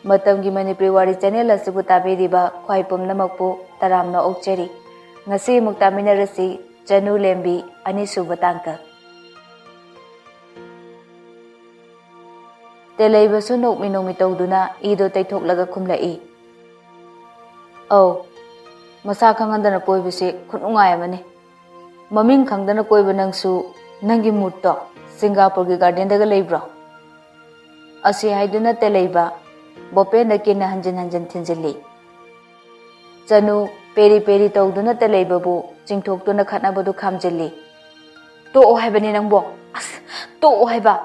Matamgi Manipuri Wari channel asibu tabiriba khwai pumnamakpu taramna okcheri. Ngasi muktaminarasi Chanu Lembi anisuba tangka. Telaiba su nokmi tawduna ido taithok khumlai. Oh, masa khangandana koibase khunungai amani. Maming khangdana koiba nangsu nangi mutto Singapore gi garden daga leibro. Asi haiduna telaiba bope nakina hanjin thinjili. Chanu peri tawduna telaiba bu chingthokduna khatnabadu khamjili. To o haibani nangbo. To o haiba.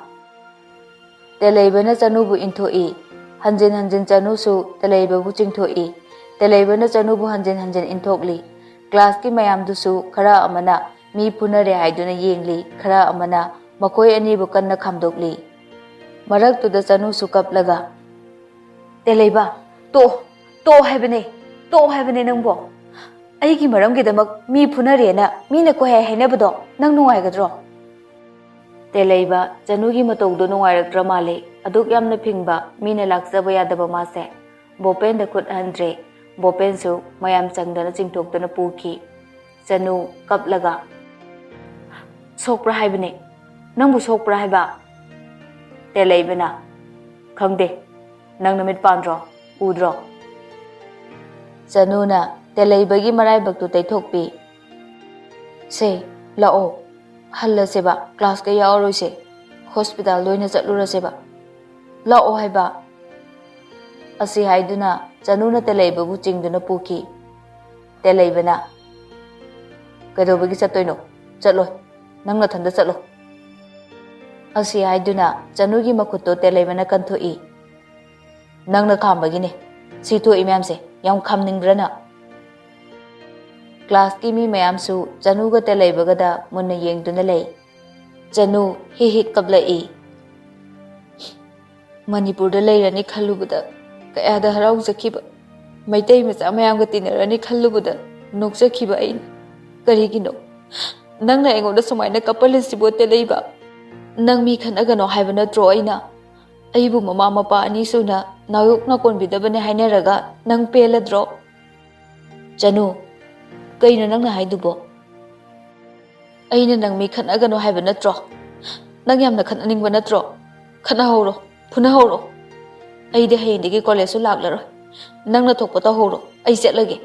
Telaiba na Chanu bu inthoi. Hanjin Chanu su telaiba bu chingthoi. Telaiba na Chanu bu hanjin inthokli. Class ki mayam dusu khara amana mi punare haiduna yengli khara amana makoi ani bu kanna khamdokli. Marak tu da Chanu su kaplaga. Telaiba to haibane nangbo. Aigi maram gi damak mi punare na mi na ko hainabado nang nungai gadro. Telaiba Chanu gi matawdo nungairaktra male aduk yamna phingba mina laksaba yadaba mase bopen da khut handre bopen su mayam changdana chingthokdana puki Chanu kaplaga sokpra haibane nangbu sokpra haiba Telaiba na khangde nang namit pandro udro Chanu na Telaiba gi maraibak tu taithokpi se lao halla seba class ka yaoroi se hospital loina chatlura seba lao haiba asi haiduna Chanu na Telaiba bu chingduna puki Telaiba na kadobagi chatoino chatloi nangna thanda chatlo asi haiduna Chanu gi makhutto Telaiba na kanthoi nangna khambagi ne sitho imam se yam khamningbrana class ki mi mayam su Chanu ga Telaiba ga da munna yengduna lei Chanu hi kablai Manipur da leirani khallubada kaya da harau zakhiba maitai macha mayam ga tinarani khallubada nokjakhiba ai karigino nangna engoda sumaina kapalisibo Telaiba nang mi khanaga no haibana tro aina aibu mama mapa ani suna nayok na konbidabane hainaraga nang peladro Chanu kaino nangna haidubo aina nang mi khanaga no haiba natro nang yamna khananingba natro khana horo phuna horo ai de hayindigi college su laglaro nangna thokpa ta horo ai chetlage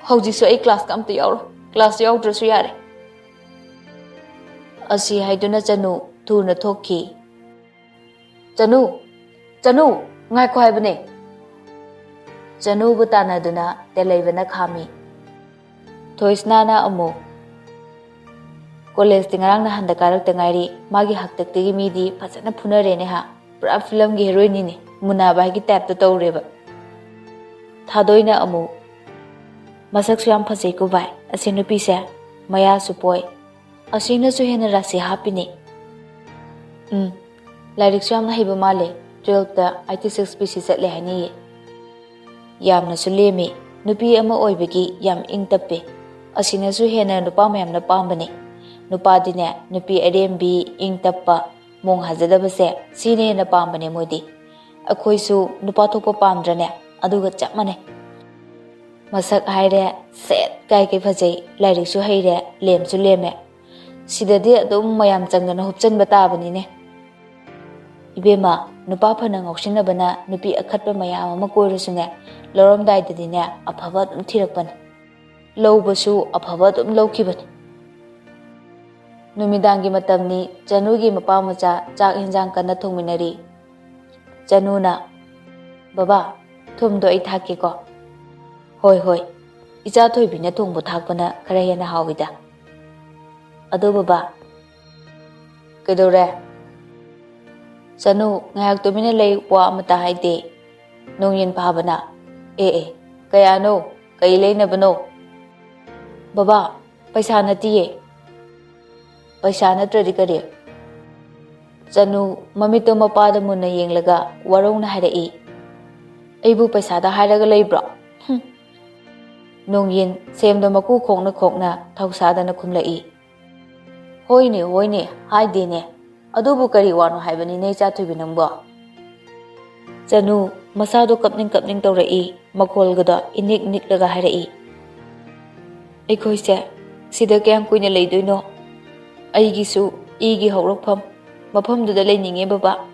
hauji su ai class kam te yauro class yaudra su yare asi haiduna Chanu thuna thokki Chanu ngai ko haibane Chanu bu tanaduna Telaiba na khami Thoisna na amo college tingarang na handa karak tangairi magi haktak tegi midi phasana phunare ne ha pura film gi heroine ne munaba gi tap to tawreba thadoina amo masak syam phasei ko bai asinu pise maya supoi asina su hena rasi hapine lairik syam na hiba male 12 ta 86 pc setle hani yamna sulemi nupi ama oibagi yam ingtappe asina su hena nupa mayam na pambane nupa dine nupi arembi ingtappa mong hazadabase sine na pambane modi akhoi su nupa thokpa pamdrane aduga chapmane masak haire set kai ke phajai lairik su haire lem su leme sidadi adum mayam changana hupchan batabani ne ibema nupa phana ngoksina bana nupi akhatpa mayam ama koirusune lorom dai dadine aphaba dum thirakpan lowbasu aphaba dum lowkhibani numidangi matamni Chanu gi mapa macha chak hinjang kana thongminari Chanu na baba thum do ai thaki ko hoi icha thoibina thongbu thakpana khara hena hawida ado baba kedore Chanu ngayak tumina lei wa amata haide nongyin phabana kaya no kai leina bano baba paisa natiye paisa natradi kare Chanu mamito mapada munna yenglaga warong na harai aibu paisa da haraga leibro nongyin semda maku khokna thausa da na khumlai hoine haide ne adubu kari wano haibani ne cha thubi nangbo Chanu masado kapning tawraki makhol-gada inik-niklaga harai. Aikoise sida kayang kuina leidoino. Aigisu igi hawrakpham mafamduda leininge baba.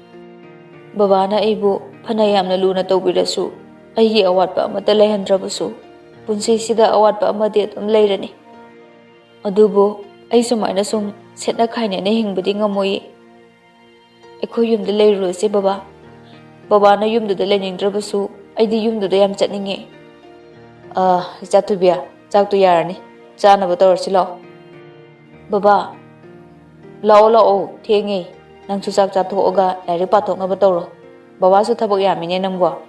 Babana aibu phana yamna luna tawbirasu aigi awatpa amata leihandrabasu punsisida awatpa amadi adum leirani. Adubu ai sumaina sum setna khainena hingbadi ngamoi. Akhoi yumda leiruse baba. Babana yumduda leinindrabasu aidi yumduda yam chatninge. Ichatubiya chaktu yarani chanaba tawrsi lao. Baba lao thengi nangsu chak chathoga lairi pathoknaba tawro. Baba su thabak yamine nangbo.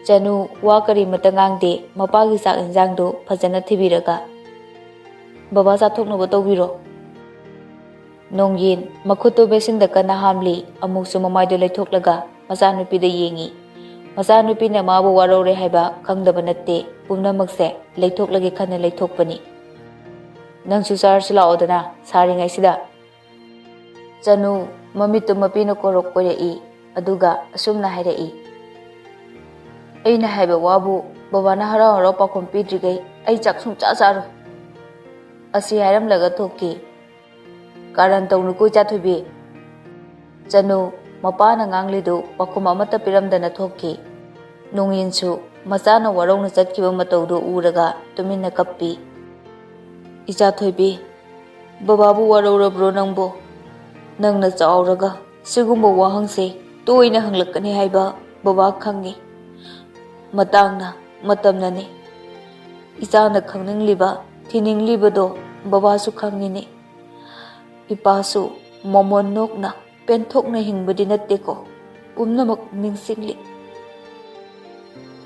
Chanu wa kari mata ngangde mapagi sak injangdo phajana thibiraga. Baba chathoknaba tawbiro. Nongyin makhuto besinda kana hamli amuksu mamaido leithoklaga machanupida yengi. Machanupina mabu warore haiba khangdaba natte pumnamakse leithoklage khana leithokpani. Nangsu charsi laodana saringai sida. Chanu mamitu mapino korok koyai aduga asumna hairai. Aina haiba wabu babana harau pakhom pidrigai ai chak sungcha charo. Asi hairamlaga thokki. Karan tawnu ko chathubi. Chanu mapana nganglidu pakhom amata piramdana thokki. Nongyinsu machana warongna chatkiba matawdu uraga tuminna kappi. Icha thoibi bababu warorabro nangbo. Nangna chauraga sigumba wahangse toina hanglakani haiba baba khangi. Matangna matamnani. Ichana khangningliba thininglibado babasu khangini. Ipasu momon nokna penthokna hingbadi natteko pumnamak ningsingli.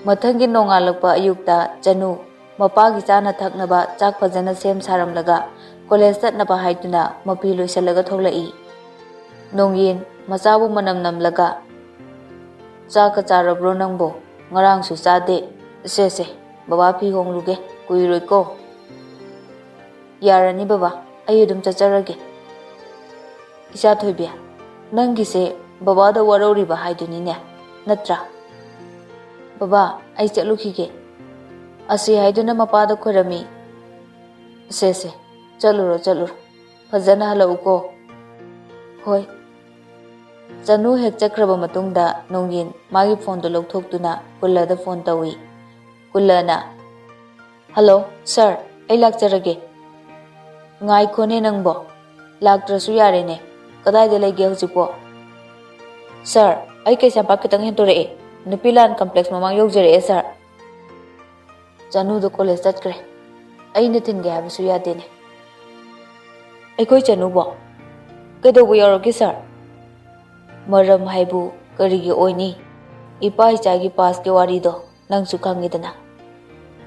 Mathangi nongalakpa ayukta Chanu mapagi chana thaknaba chak phajana sem saramlaga college chatnaba haiduna mapi loisalaga tholai. Nongyin machabu manam namlaga chaka charabro nangbo ngarang su chade se baba phi hongluge kuiroi ko. Yarani baba ayu dum chacharage. Isha thoibiya nangi se baba da warori ba haiduni ne natra. Baba ai chalukhige. Asi haiduna mapada khorami. Se chaluro phajana halau ko. Hoi. Chanu hek chakraba matungda nongyin magi phone do lokthokduna kullada phone tawi. Kullana hello sir ai lakcharage. Ngai khone nangbo laktrasu yare ne kadai de lege husipo. Sir ai kaisam pakitang hentore nupilan complex mamang yogjare sir. Chanu do college chatkre. Ai natin ge habasu yade ne. Ai koi Chanu bo. Kaidobu yorogi sir. Maram haibu karigi oini. Ipa ichagi pass ke wari do nangsu khangidana.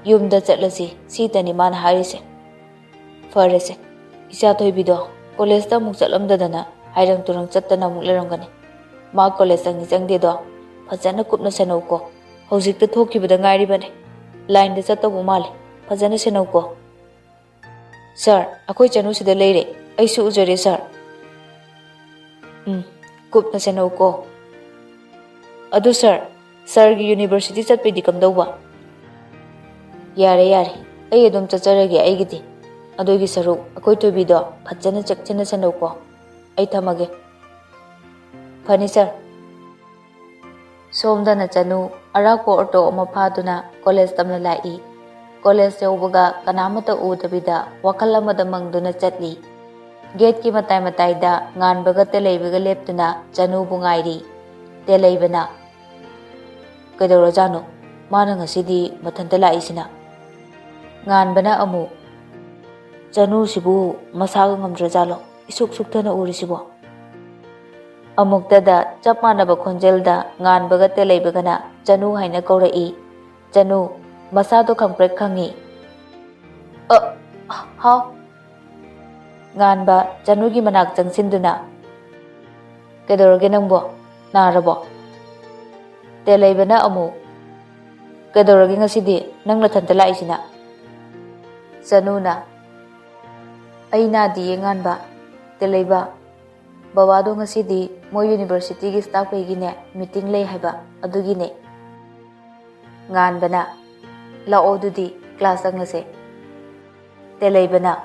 Yumda chatlasi sitani man harise. Farese. Isa thoibido college ta muk chatlamdadana hairang turang chattana muk lerangani. Ma college sangi changde do phajana kupna sanau ko. Hojikta thokibada ngairi bane. Line da chattabu male. Phajana sanau ko. Sir, akoi Chanu sida leire. Ai su ujare sir. Kupna sanau ko. Adu sir gi university chatpedi kamdauba. Yare ai adum chacharage aigidi. Adogi saru akoi tobido phajana chakchana sanau ko. Ai thamage. Phani sir. Somdana Chanu arako auto ama phaduna college tamna lai. College yaubaga kanamata udabida wakal amada mangduna chatli. Gate ki matai da nganbaga teleibaga leptuna Chanu bungairi. Teleibana. Kaidoro jano mana ngasidi mathanta laisina. Nganbana amu. Chanu sibu masaga ngamdra jalo isuk thana uri sibu. Amuktada chap manaba khonjelda nganbaga teleibagana Chanu haina kaurai. Chanu masado khangprek khangi. How? Nganba Chanu gi manak changsinduna. Kaidoroge nangbo narabo. Teleibana amu. Kaidoroge ngasidi nangna thanta laisina. Chanu na. Aina diye nganba. Teleiba. Babado ngasidi mo university gi staff kaygine meeting lay haiba adugine. Ngan bana lao dudi class angase. Telay bana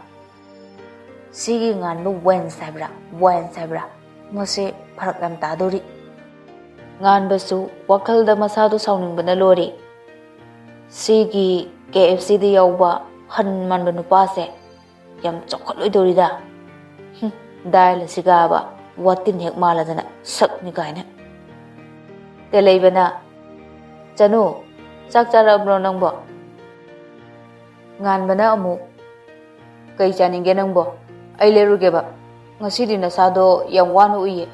sigi ngan bu wen sabra mose pharak yam tadori. Ngan basu wakal da masadu sauning bana lori. Sigi KFC di yauba han man banu pase yam chokot loi dori da. Dai la sigaba watin hek mala dana sak ni kaina. Telay bana Chanu sak chara bro nang bo. Ngan bana amu kai chaninge nang bo. Ai leruge ba ngasidi na sado yam wanu uye.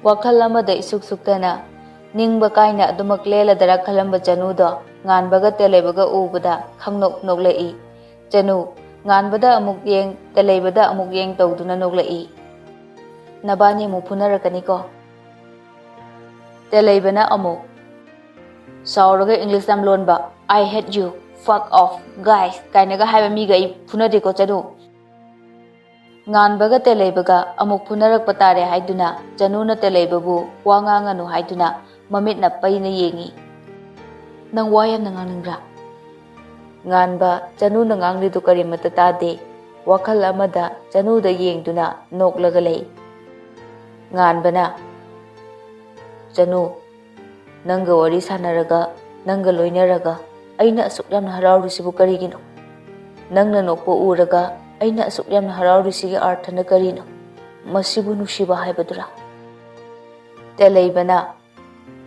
Wakal amada isuk suktana ningba kaina adumak lela dara khalamba Chanu do ngan baga telay baga ubada khangnok noklei. Chanu ngan bada amuk yeng telay bada amuk yeng tawduna noklei. Nabani mu punarakani ko. Telay bana amuk sauraga English nam lon ba I hate you fuck off guys kaina ga haiba mi ga I punade ko Chanu. Ngan baga telay baga amuk punarak patare haiduna Chanu na telay babu wanga nganu haiduna mamit na pay na yengi. Nang wayam na nganangra. Ngan ba Chanu na ngang dito kari matatade wakal amada Chanu da yeng duna nok lagalay. Ngan ba na Chanu nangga wari sanaraga nangga loinaraga aina asuk yam na harauri sibu karigino. Nang na nokpo uraga aina asuk yam na harauri sige artha na karino. Masibu nushiba haibadura. Telay ba na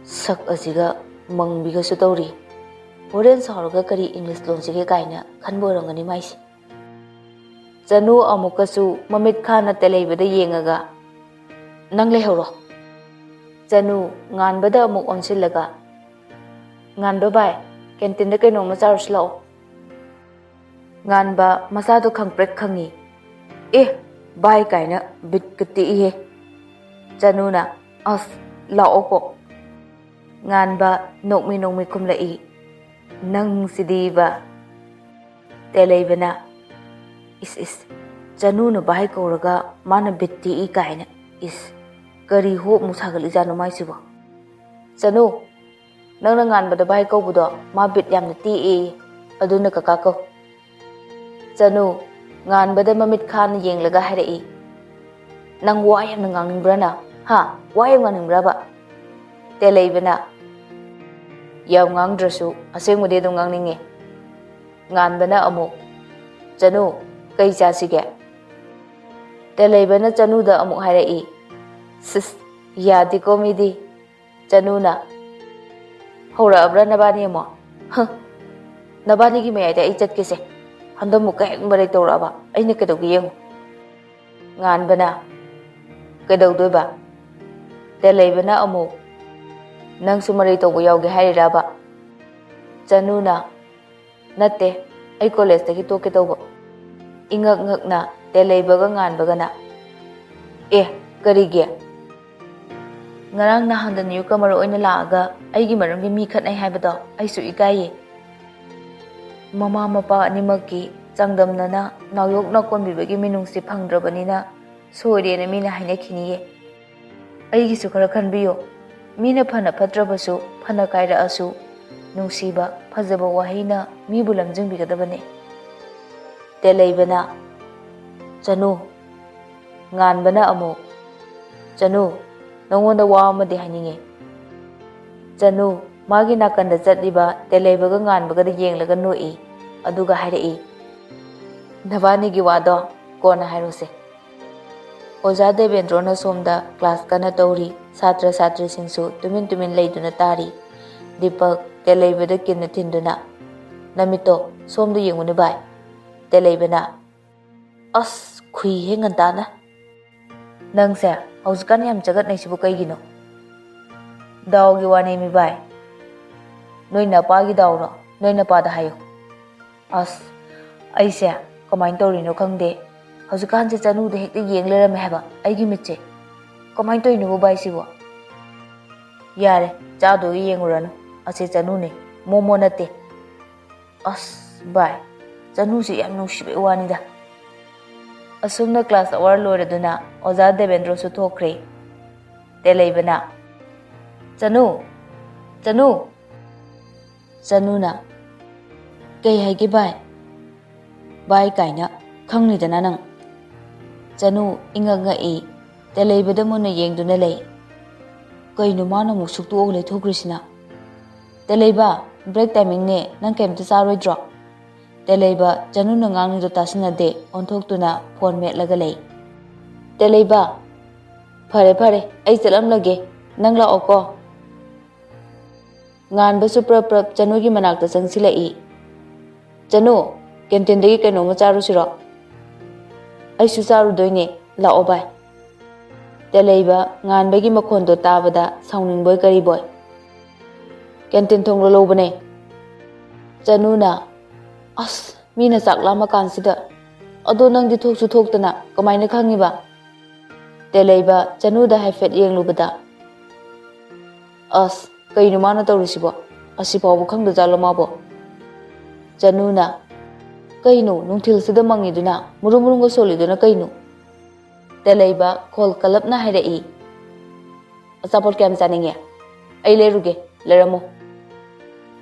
sak asiga mangbiga su tawri. Horen sauraga kari English lon sige kaina khanborangani maisi. Chanu amukasu mamit khana telay bada yengaga nang lehoro. Chanu ngan bada amuk onsilaga. Ngan ba bai canteen da kaino macha ruslao. Ngan ba masado khangprek khangi. Bai kaina bit kati ihe. Chanu na as lao ko. Ngan ba nokmi kumlai. Nang sidiba. Telay bana is Chanu na bai ko raga mana bitti I kaina is kari ho musagal ijano mai sibo. Chanu nang na ngan bada bai ko budo ma bit yam na ti aduna kaka ko. Chanu ngan bada mamit khan yeng laga harai. Nang wayam na ngang brana ha wayam ngang braba. Telay bana yaw ngang drasu aseng mudi dong ngang ninge. Ngan bana amu Chanu kai cha sige. Telay bana Chanu da amu harai. Sis yadi ko midi. Chanu na hora abra nabani mo. Nabani gi mayai da ichat kise. Handam mu kai barai tora ba. Aina kedo gi yeng. Ngan bana kedo doi ba. Telay bana amu nang sumaray to bu yaw gi hari raba. Chanu na nate ay college ta gi to ke to bo. Ingak na telay baga ngan baga na. Karigi ngarang na handan yu kamaro oina laaga aigi maramgi mi khatnai haibado aisu ikaye. Mama mapa animaki changdamna na nawyok na konbibagi minungsi phangdrabanina soire na mina haina khiniye. Aigi su khara khanbiyo. Mina phana phatrabasu phana kaira asu nungsiba phajaba wahina mi bulamjing bigadabane. Telay bana Chanu ngan bana amu Chanu nongonda wa amadi haninge. Chanu magi nakanda chatliba telay baga ngan baga da yenglaga noi aduga harai. Nabani gi wado kona hairose. Oja Devendra na somda class kana tauri satra singsu tumin leiduna tari. Dipak telay bada kinna tinduna. Namito somda yenguni bai. Telay bana as khui he ngantana. Nang sa hausukan yam jagat na isibu kaygino. Daw gi wani mi bai. Noy na pa gi daw no. Noy na pa da hayo. As ay siya kumain tori no kangde. Hausukan si Chanu da hekta yeng lera mehaba. Ay gi mitse. Kumain tori no bai sibo. Yare chado gi yeng urano. Ase Chanu ne momo nate. As bai. Chanu si yam nung shibe wani da. Asumna class hour loiraduna Oza Devendra su thokre. Teleibana. Chanu. Chanu. Chanuna. Kay haigi bai. Bai kaina khangni dana nang. Chanu inga nga e. Teleibada muna yengduna lay. Kay numana mu suktu ogle thokrisina. Teleiba break timing ne nang kem ta saroi draw. Teleiba Chanu na ngang ni do tasina de onthok tuna phone met laga lay. Teleiba phare phare ai chalam lage nang la oko. Ngan ba su prap Chanu gi manak ta changsi lai. Chanu canteen dagi kano ma charu siro. Ai su charu doine la o bai. Teleiba ngan bagi makhon do tabada sauning boy kari boy. Canteen thong lo bane. Chanu na as mina sak lama kansida. Ado nang di thok su thok tana kamai na khangi ba. Teleiba Chanu da haifet yeng lubada. As kay numana tawrisibo. Asipaw bu khang da jalo mabo. Chanu na kay no nung thil sida mangi duna murumurung go soli duna kay no. Teleiba khol kalap na harai. Asapol kem saninge. Ai leruge leramo.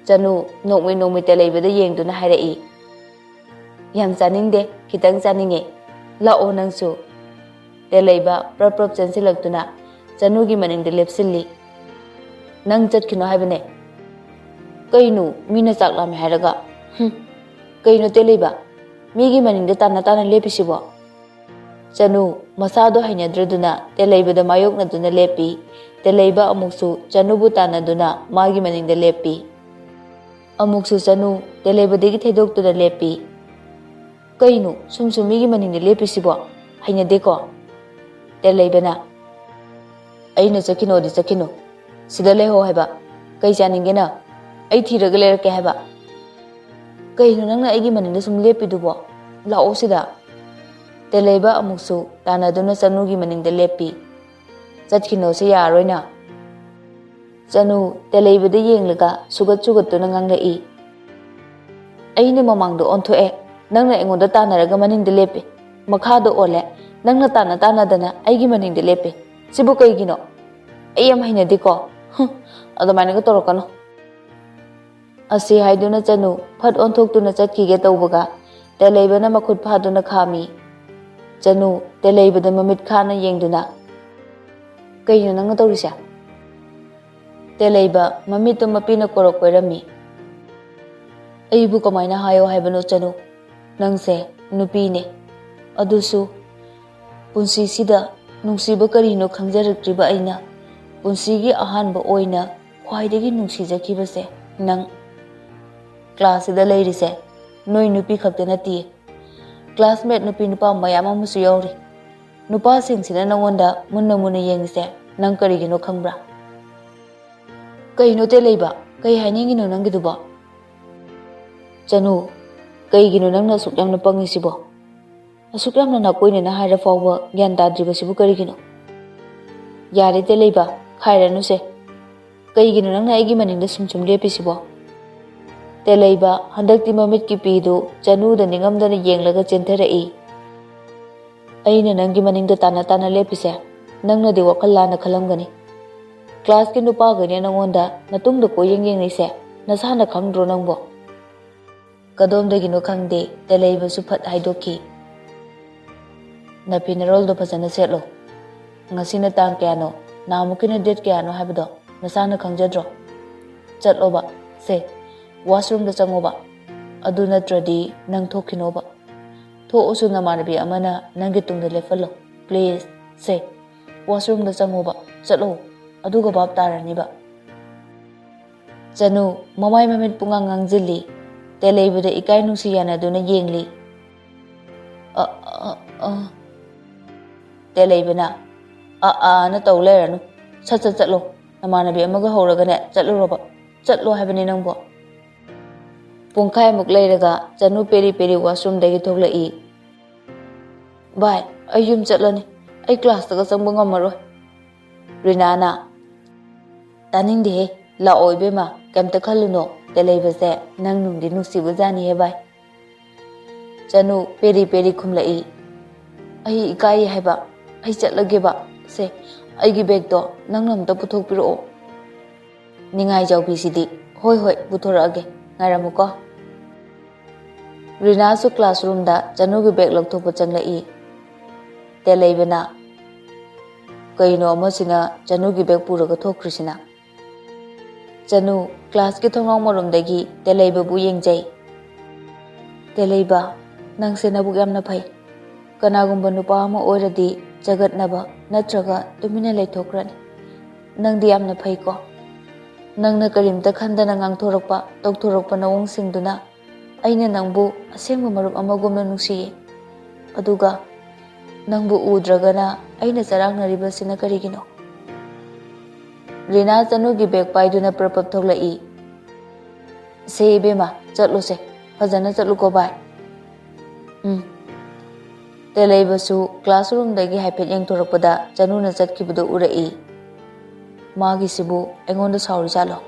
Chanu nokmi Teleiba da yeng duna harai. Yam saning de kitang saninge. La o nang su. Teleiba prap chansilak tuna Chanu gi maning de lepsilli. Nang chat kino haibane. Kay no mina sak lam haraga. Kay no Teleiba. Migi maning de tana lepisibo. Chanu masado hainadraduna Teleiba da mayok na duna lepi. Teleiba amuksu Chanu bu tana duna magi maning de lepi. Amuksu Chanu Teleiba degi thedok tuna lepi. Kay no sumsumigi maning de lepisibo. Hainade ko. Teleiba na. Aina chakino di chakino. Sida leho haiba. Kay chaninge na. Ay thiraga lerake haiba. Kay no nang na aigi maning de sum lepi dubo. Lao sida. Teleiba amuksu tana duna Chanu gi maning de lepi. Chatkino se yaroi na. Chanu Teleiba de yenglaga sugat tuna ngang lai. Aina mamang do ontho e. Nang na engoda tanaraga maning de lepi. Makha do ole. Nang na tana dana aigi maning de lepi. Sibu kay gino. Ayam hainadi ko. Adamani ko torokano. Asi haiduna Chanu phat onthok tuna chatkige tawbaga. Teleiba na makhut phaduna khami. Chanu Teleiba da mamit khana yengduna. Kayno nang tawrisa. Teleiba mamit to mapina korok koirami. Aibu kamaina hayo haibano Chanu. Nangse nupi ne. Adusu punsi sida nungsiba karino khangjaraktriba aina. Punsigi ahanba oina khwaidagi nungsijakibase nang. Class ida leirise noi nupi khakta nati. Classmate nupi nupa mayam amusu yauri. Nupa singsina nangonda munna yengise nang karigino khangbra. Kayno Teleiba kay hainingino nangiduba. Chanu kaygino nang nasuk yamna pangisibo. Asuk yamna nakoina na haira fawba gyan tadribasibu karigino. Yari Teleiba khairanu se. Kaygino nang na aigi maning da sumsum lepisibo. Teleiba handakti mamit ki pidu Chanu da ningamdana yenglaga chentherai. Aina nangi maning da tana lepise. Nang na di wakal lana khalamgani. Class ki nupa gani nangonda natung da ko yeng nise. Nasana khangdro nangbo. Kadom da gino khangde Teleiba su phat haidoki. Na pinarol do pasana setlo. Ngasina tang kayano. Namukina date kayano habdo. Nasana khangjadro. Chatlo ba se. Washroom da changoba. Adu natradi nang thokinoba. Thosu namanabi amana nangi tungda lefalo. Please say washroom da changoba. Chatlo. Adu ga bab tarani ba. Chanu mamai mamit pungang ngangjili. Teleiba da ikai nungsi yana duna yengli. Teleiba na. Na tawleranu. Chatlo. Namanabi amaga horaga ne chatlo roba. Chatlo habani nangbo. Pungkai muk leiraga Chanu peri washroom dagi thoklai. Bai, ayum chatlani. Ai class taga changba ngamaroi. Rinana. Taning de la oibe ma kamta khaluno Teleiba se nang nungdi nungsibu jani he bai. Chanu peri khumlai. ꯑꯩ ꯏꯀꯥꯏ ꯍꯥꯏꯕ ꯑꯩ ꯆꯠꯂꯒꯦꯕ ꯁꯦ ꯑꯩꯒꯤ ꯕꯦꯒꯇꯣ ꯅꯪꯅ ꯑꯝꯇ ꯄꯨꯊꯣꯛꯄꯤꯔꯛꯑꯣ ꯅꯤꯡꯉꯥꯏꯖꯥꯎꯕꯤꯁꯤꯗꯤ ꯍꯣꯏ ꯍꯣꯏ ꯄꯨꯊꯣꯔꯛꯑꯒꯦ ꯉꯥꯏꯔꯝꯃꯨꯀꯣ ꯔꯤꯅꯥꯁꯨ ꯀ꯭ꯂꯥꯁꯔꯨꯝꯗ ꯆꯅꯨꯒꯤ ꯕꯦꯒ ꯂꯧꯊꯣꯛꯄ ꯆꯪꯂꯛꯏ ꯇꯦꯂꯩꯕꯅ ꯀꯩꯅꯣ ꯑꯃꯁꯤꯅ ꯆꯅꯨꯒꯤ ꯕꯦꯒ ꯄꯨꯔꯒ ꯊꯣꯛꯈ꯭ꯔꯤꯁꯤꯅ ꯆꯅꯨ ꯀ꯭ꯂꯥꯁꯀꯤ ꯊꯣꯡꯅꯥꯎ ꯃꯔꯨꯝꯗꯒꯤ ꯇꯦꯂꯩꯕꯕꯨ ꯌꯦꯡꯖꯩ ꯇꯦꯂꯩꯕ ꯅꯪꯁꯦ ꯅꯕꯨꯛ ꯌꯥꯝꯅ ꯐꯩ ꯀꯅꯥꯒꯨꯝꯕ ꯅꯨꯄꯥ ꯑꯃ ꯑꯣꯏꯔꯗꯤ ꯖꯒꯠꯅꯕ ꯅꯠꯇ꯭ꯔꯒ ꯇꯨꯃꯤꯟꯅ ꯂꯩꯊꯣꯛꯈ꯭ꯔꯅꯤ ꯅꯪꯗꯤ ꯌꯥꯝꯅ ꯐꯩꯀꯣ ꯅꯪꯅ ꯀꯔꯤꯝꯇ ꯈꯟꯗꯅ ꯉꯥꯡꯊꯣꯔꯛꯄ ꯇꯧꯊꯣꯔꯛꯄ ꯅꯑꯣꯡꯁꯤꯡꯗꯨꯅ ꯑꯩꯅ ꯅꯪꯕꯨ ꯑꯁꯦꯡꯕ ꯃꯔꯨꯞ ꯑꯃꯒꯨꯝꯅ ꯅꯨꯡꯁꯤꯌꯦ ꯑꯗꯨꯒ ꯅꯪꯕꯨ ꯎꯗ꯭ꯔꯒꯅ ꯑꯩꯅ ꯆꯔꯥꯡꯅꯔꯤꯕꯁꯤꯅ ꯀꯔꯤꯒꯤꯅꯣ ꯔꯤꯅꯥ ꯆꯅꯨꯒꯤ ꯕꯦꯒ ꯄꯥꯏꯗꯨꯅ ꯄ꯭ꯔꯄꯞ ꯊꯣꯛꯂꯛꯏ ꯁꯦ ꯏꯕꯦꯝꯃ ꯆꯠꯂꯨꯁꯦ ꯐꯖꯅ ꯆꯠꯂꯨꯀꯣ ꯚꯥꯏ ꯇꯦꯂꯩꯕꯁꯨ ꯀ꯭ꯂꯥꯁꯔꯨꯝꯗꯒꯤ ꯍꯥꯏꯐꯦꯠ ꯌꯦꯡꯊꯣꯔꯛꯄꯗ ꯆꯅꯨꯅ ꯆꯠꯈꯤꯕꯗꯨ ꯎꯔꯛꯏ ꯃꯥꯒꯤꯁꯤꯕꯨ ꯑꯩꯉꯣꯟꯗ ꯁꯥꯎꯔꯤꯖꯥꯠꯂꯣ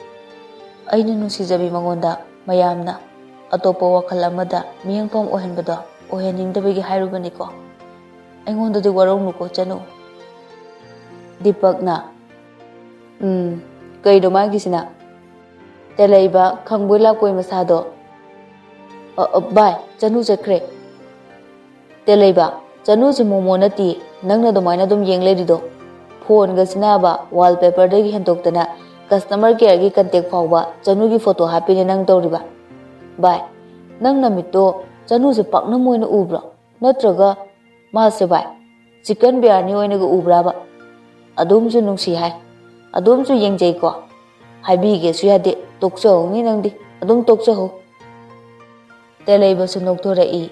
ꯑꯩꯅ ꯅꯨꯡꯁꯤꯖꯕꯤ ꯃꯉꯣꯟꯗ ꯃꯌꯥꯝꯅ ꯑꯇꯣꯞꯄ ꯋꯥꯈꯜ ꯑꯃꯗ ꯃꯤꯠꯌꯦꯡꯐꯝ ꯑꯣꯏꯍꯟꯕꯗꯣ ꯑꯣꯏꯍꯟꯅꯤꯡꯗꯕꯒꯤ ꯍꯥꯏꯔꯨꯕꯅꯤꯀꯣ ꯑꯩꯉꯣꯟꯗꯗꯤ ꯋꯥꯔꯧꯅꯨꯀꯣ ꯆꯅꯨ ꯗꯤꯄꯛꯅ ꯀꯩꯅꯣ ꯃꯥꯒꯤꯁꯤꯅ ꯇꯦꯂꯩꯕ ꯈꯪꯕꯣꯏ ꯂꯥꯛꯄꯣꯏ ꯃꯁꯥꯗꯣ ꯚꯥꯏ ꯆꯅꯨ ꯆꯠꯈ꯭ꯔꯦ ꯇꯦꯂꯩꯕ ꯆꯅꯨꯁꯤ ꯃꯣꯃꯣ ꯅꯠꯇꯦ ꯅꯪꯅ ꯑꯗꯨꯃꯥꯏꯅ ꯑꯗꯨꯝ ꯌꯦꯡ ꯂꯩꯔꯤꯗꯣ ꯐꯣꯟꯒꯁꯤꯅꯕ ꯋꯥꯜꯄꯦꯄꯔꯗꯒꯤ ꯍꯦꯟꯗꯣꯛꯇꯅ ꯀꯁꯇꯃꯔ ꯀꯦꯌꯔꯒꯤ ꯀꯟꯇꯦꯛ ꯐꯥꯎꯕ ꯆꯅꯨꯒꯤ ꯐꯣꯇꯣ ꯍꯥꯞꯄꯤꯅꯦ ꯅꯪ ꯇꯧꯔꯤꯕ ꯚꯥꯏ ꯅꯪ ꯅꯃꯤꯠꯇꯣ ꯆꯅꯨꯁꯦ ꯄꯥꯛꯅꯝ ꯑꯣꯏꯅ ꯎꯕ꯭ꯔꯣ ꯅꯠꯇ꯭ꯔꯒ ꯃꯥꯁꯦ ꯚꯥꯏ ꯆꯤꯛꯀꯟ ꯕꯤꯔꯌꯥꯅꯤ ꯑꯣꯏꯅꯒ ꯎꯕ꯭ꯔꯥꯕ ꯑꯗꯨꯝꯁꯨ ꯅꯨꯡꯁꯤ ꯍꯥꯏ ꯑꯗꯨꯝꯁꯨ ꯌꯦꯡꯖꯩꯀꯣ ꯍꯥꯏꯕꯤꯒꯦꯁꯨ ꯌꯥꯗꯦ ꯇꯣꯛꯆꯍꯧꯅꯤ ꯅꯪꯗꯤ ꯑꯗꯨꯝ ꯇꯣꯛꯆꯍꯧ ꯇꯦꯂꯩꯕꯁꯨ ꯅꯣꯛꯊꯣꯔꯛꯏ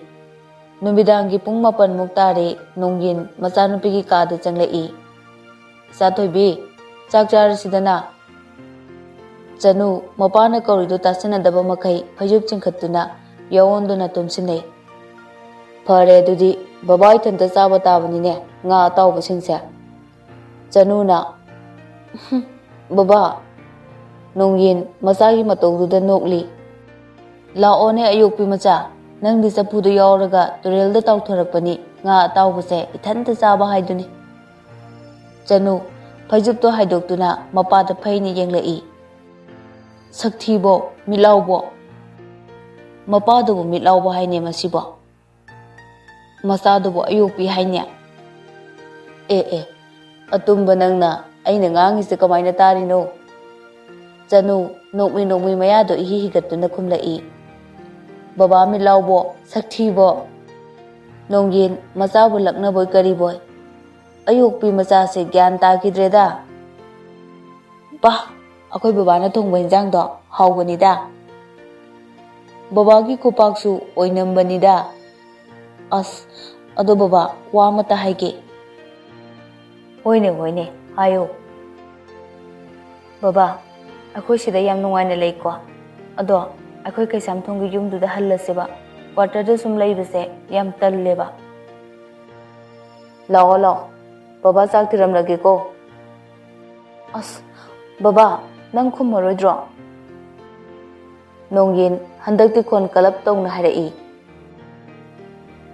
ꯅꯨꯃꯤꯗꯥꯡꯒꯤ ꯄꯨꯡ 9ꯃꯨꯛ ꯇꯥꯔꯦ ꯅꯣꯡꯌꯤꯟ ꯃꯆꯥꯅꯨꯄꯤꯒꯤ ꯀꯥꯗ ꯆꯪꯂꯛꯏ ꯏꯆꯥꯊꯣꯏꯕꯤ ꯆꯥꯛ ꯆꯥꯔꯁꯤꯗꯅ ꯆꯅꯨ ꯃꯄꯥꯅ ꯀꯧꯔꯤꯗꯨ ꯇꯥꯁꯤꯟꯅꯗꯕ ꯃꯈꯩ ꯐꯩꯖꯨꯞ ꯆꯤꯡꯈꯠꯇꯨꯅ ꯌꯥꯑꯣꯟꯗꯨꯅ ꯇꯨꯝꯁꯤꯟꯅꯩ ꯐꯔꯦ ꯑꯗꯨꯗꯤ ꯕꯕꯥ ꯏꯊꯟꯇ ꯆꯥꯕ ꯇꯥꯕꯅꯤꯅꯦ ꯉꯥ ꯑꯇꯥꯎꯕꯁꯤꯡꯁꯦ ꯆꯅꯨꯅ ꯕꯕꯥ ꯅꯣꯡꯌꯤꯟ ꯃꯆꯥꯒꯤ ꯃꯇꯧꯗꯨꯗ ꯅꯣꯛꯂꯤ ꯂꯥꯛꯑꯣꯅꯦ ꯑꯌꯣꯛꯄꯤ ꯃꯆꯥ ꯅꯪꯗꯤ ꯆꯐꯨꯗꯨ ꯌꯥꯎꯔꯒ ꯇꯨꯔꯦꯜꯗ ꯇꯥꯎꯊꯔꯛꯄꯅꯤ ꯉꯥ ꯑꯇꯥꯎꯕꯁꯦ ꯏꯊꯟꯇ ꯆꯥꯕ ꯍꯥꯏꯗꯨꯅꯤ ꯆꯅꯨ ꯐꯩꯖꯨꯞꯇꯣ ꯍꯥꯏꯗꯣꯛꯇꯨꯅ ꯃꯄꯥꯗ ꯐꯩꯅ ꯌꯦꯡꯂꯛꯏ ꯁꯛꯊꯤꯕꯣ ꯃꯤꯠꯂꯥꯎꯕꯣ ꯃꯄꯥꯗꯨꯕꯨ ꯃꯤꯠꯂꯥꯎꯕ ꯍꯥꯏꯅꯦ ꯃꯁꯤꯕꯣ ꯃꯆꯥꯗꯨꯕꯨ ꯑꯌꯣꯛꯄꯤ ꯍꯥꯏꯅꯦ ꯑꯇꯨꯝꯕ ꯅꯪꯅ ꯑꯩꯅ ꯉꯥꯡꯉꯤꯁꯦ ꯀꯃꯥꯏꯅ ꯇꯥꯔꯤꯅꯣ ꯆꯅꯨ ꯅꯣꯛꯃꯤ ꯃꯌꯥꯗꯣ ꯏꯍꯤ ꯍꯤꯒꯠꯇꯨꯅ ꯈꯨꯝꯂꯛꯏ ꯕꯕꯥ ꯃꯤꯠꯂꯥꯎꯕꯣ ꯁꯛꯊꯤꯕꯣ ꯅꯣꯡꯌꯤꯟ ꯃꯆꯥꯕꯨ ꯂꯛꯅꯕꯣꯏ ꯀꯔꯤꯕꯣꯏ ꯑꯌꯣꯛꯄꯤ ꯃꯆꯥꯁꯦ ꯒ꯭ꯌꯥꯟ ꯇꯥꯈꯤꯗ꯭ꯔꯦꯗ ꯑꯩꯈꯣꯏ ꯕꯕꯥꯅ ꯊꯣꯡꯕ ꯏꯟꯖꯥꯡꯗꯣ ꯍꯥꯎꯕꯅꯤꯗ ꯕꯕꯥꯒꯤ ꯈꯨꯄꯥꯛꯁꯨ ꯑꯣꯏꯅꯝꯕꯅꯤꯗ ꯑꯗꯣ ꯕꯕꯥ ꯋꯥ ꯑꯃꯇ ꯍꯥꯏꯒꯦ ꯍꯣꯏꯅꯦ ꯍꯥꯏꯌꯣ ꯕꯕꯥ ꯑꯩꯈꯣꯏ ꯁꯤꯗ ꯌꯥꯝ ꯅꯨꯡꯉꯥꯏꯅ ꯂꯩꯀꯣ ꯑꯗꯣ ꯑꯩꯈꯣꯏ ꯀꯩꯁꯥꯝꯊꯣꯡꯒꯤ ꯌꯨꯝꯗꯨꯗ ꯍꯜꯂꯁꯦꯕ ꯀ꯭ꯋꯥꯇꯔꯗ ꯁꯨꯝ ꯂꯩꯕꯁꯦ ꯌꯥꯝ ꯇꯜꯂꯦꯕ ꯂꯥꯛꯑꯣ ꯕꯕꯥ ꯆꯥꯛ ꯊꯤꯔꯝꯂꯒꯦꯀꯣ ꯕꯕꯥ ꯅꯪ ꯈꯨꯝꯃꯔꯣꯏꯗ꯭ꯔꯣ ꯅꯣꯡꯌꯤꯟ ꯍꯟꯗꯛꯇꯤ ꯈꯣꯟ ꯀꯂꯞ ꯇꯧꯅ ꯍꯥꯏꯔꯛꯏ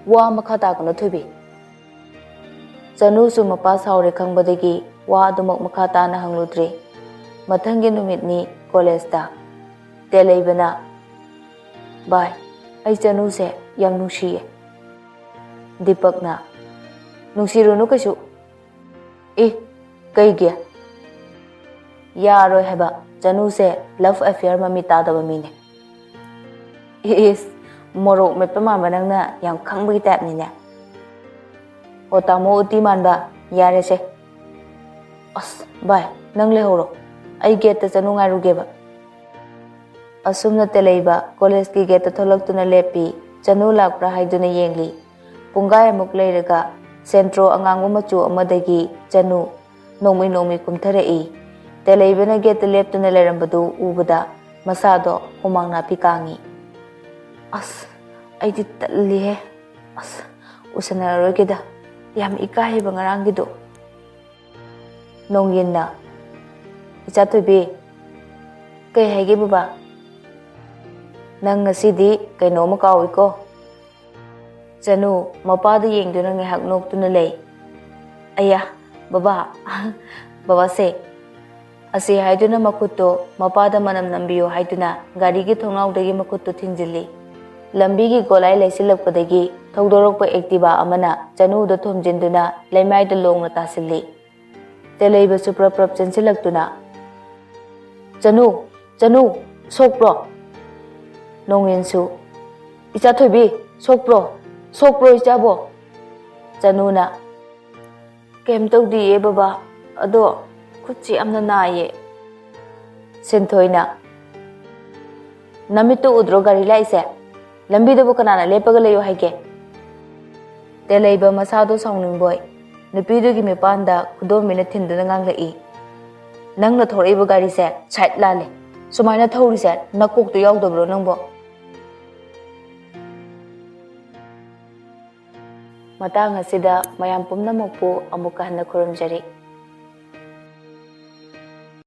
ꯋꯥ ꯃꯈꯥ ꯇꯥꯒꯅꯣ ꯊꯣꯏꯕꯤ ꯆꯅꯨꯁꯨ ꯃꯄꯥ ꯁꯥꯎꯔꯦ ꯈꯪꯕꯗꯒꯤ ꯋꯥ ꯑꯗꯨꯃꯛ ꯃꯈꯥ ꯇꯥꯅ ꯍꯪꯂꯨꯗ꯭ꯔꯦ ꯃꯊꯪꯒꯤ ꯅꯨꯃꯤꯠꯅꯤ ꯀꯣꯂꯦꯖꯇ ꯇꯦꯂꯩꯕꯅ ꯚꯥꯏ ꯑꯩ ꯆꯅꯨꯁꯦ ꯌꯥꯝ ꯅꯨꯡꯁꯤꯌꯦ ꯗꯤꯄꯛꯅ ꯅꯨꯡꯁꯤꯔꯨꯅꯨ ꯀꯩꯁꯨ ꯀꯩꯒꯤ ꯌꯥꯔꯣꯏ ꯍꯥꯏꯕ ꯆꯅꯨꯁꯦ ꯂꯚ ꯑꯦꯐꯤꯌꯔ ꯃꯃꯤ ꯇꯥꯗꯕ ꯃꯤꯅꯦ ꯃꯣꯔꯣꯛ ꯃꯦꯠꯄ ꯃꯥꯟꯕ ꯅꯪꯅ ꯌꯥꯝ ꯈꯪꯕꯒꯤ ꯇꯥꯏꯞꯅꯤꯅꯦ ꯍꯣ ꯇꯥꯃꯣ ꯎꯇꯤ ꯃꯥꯟꯕ ꯌꯥꯔꯦꯁꯦ ꯚꯥꯏ ꯅꯪ ꯂꯩꯍꯧꯔꯣ ꯑꯩ ꯒꯦꯠꯇ ꯆꯅꯨ ꯉꯥꯏꯔꯨꯒꯦꯕ ꯑꯁꯨꯝꯅ ꯇꯦꯂꯩꯕ ꯀꯣꯂꯦꯖꯀꯤ ꯒꯦꯠꯇ ꯊꯣꯛꯂꯛꯇꯨꯅ ꯂꯦꯞꯄꯤ ꯆꯅꯨ ꯂꯥꯛꯄ꯭ꯔꯥ ꯍꯥꯏꯗꯨꯅ ꯌꯦꯡꯂꯤ ꯄꯨꯡꯒꯥꯏꯃꯨꯛ ꯂꯩꯔꯒ ꯁꯦꯟꯇ꯭ꯔꯣ ꯑꯉꯥꯡꯕ ꯃꯆꯨ ꯑꯃꯗꯒꯤ ꯆꯅꯨ ꯅꯣꯡꯃꯤ ꯀꯨꯝꯊꯔꯛꯏ ꯇꯦꯂꯩꯕꯅ ꯒꯦꯠꯇ ꯂꯦꯞꯇꯨꯅ ꯂꯩꯔꯝꯕꯗꯨ ꯎꯕꯗ ꯃꯁꯥꯗꯣ ꯍꯨꯃꯥꯡ ꯅꯥꯄꯤ ꯀꯥꯡꯉꯤ ꯑꯩꯗꯤ ꯇꯜꯂꯤꯍꯦ ꯎꯁꯟꯅꯔꯔꯣꯏꯒꯦꯗ ꯌꯥꯝ ꯏꯀꯥꯏꯌꯦꯕ ꯉꯔꯥꯡꯒꯤꯗꯣ ꯅꯣꯡꯌꯤꯟꯅ ꯏꯆꯥꯊꯣꯏꯕꯤ ꯀꯩ ꯍꯥꯏꯒꯦ ꯕꯕꯥ ꯅꯪ ꯉꯁꯤꯗꯤ ꯀꯩꯅꯣꯝꯃ ꯀꯥꯎꯏꯀꯣ Chanu mapadu yengduna ngahak noktuna lay. Aya, baba, baba se. Asi haiduna makutto mapada manam nambiyo haiduna garigi thongnawdagi makutto thinjilli. Lambigi golai laisilappadagi thogdorokpa activa amana Chanuda thomjinduna laimaida longna tasilli. Telaiba supraprap chansilaktuna. Chanu, sokpro. Nonginsu. Icha thoibi, sokpro ichabo. Chanuna. Kem tawdiye baba, ado kuchi amna naaye. Sinthoina. Namitu udro gari laise. Lambi dabu kanana lepaga layo haike. Telaiba masado saungning boy. Nupidu gi mipanda kudomina thinduna nganglai. Nangna thoraiba gari se side lale. Sumaina thori se nakokto yaudabro nangbo. Matang asida mayam pumnamakpu amuka hana kuramjari.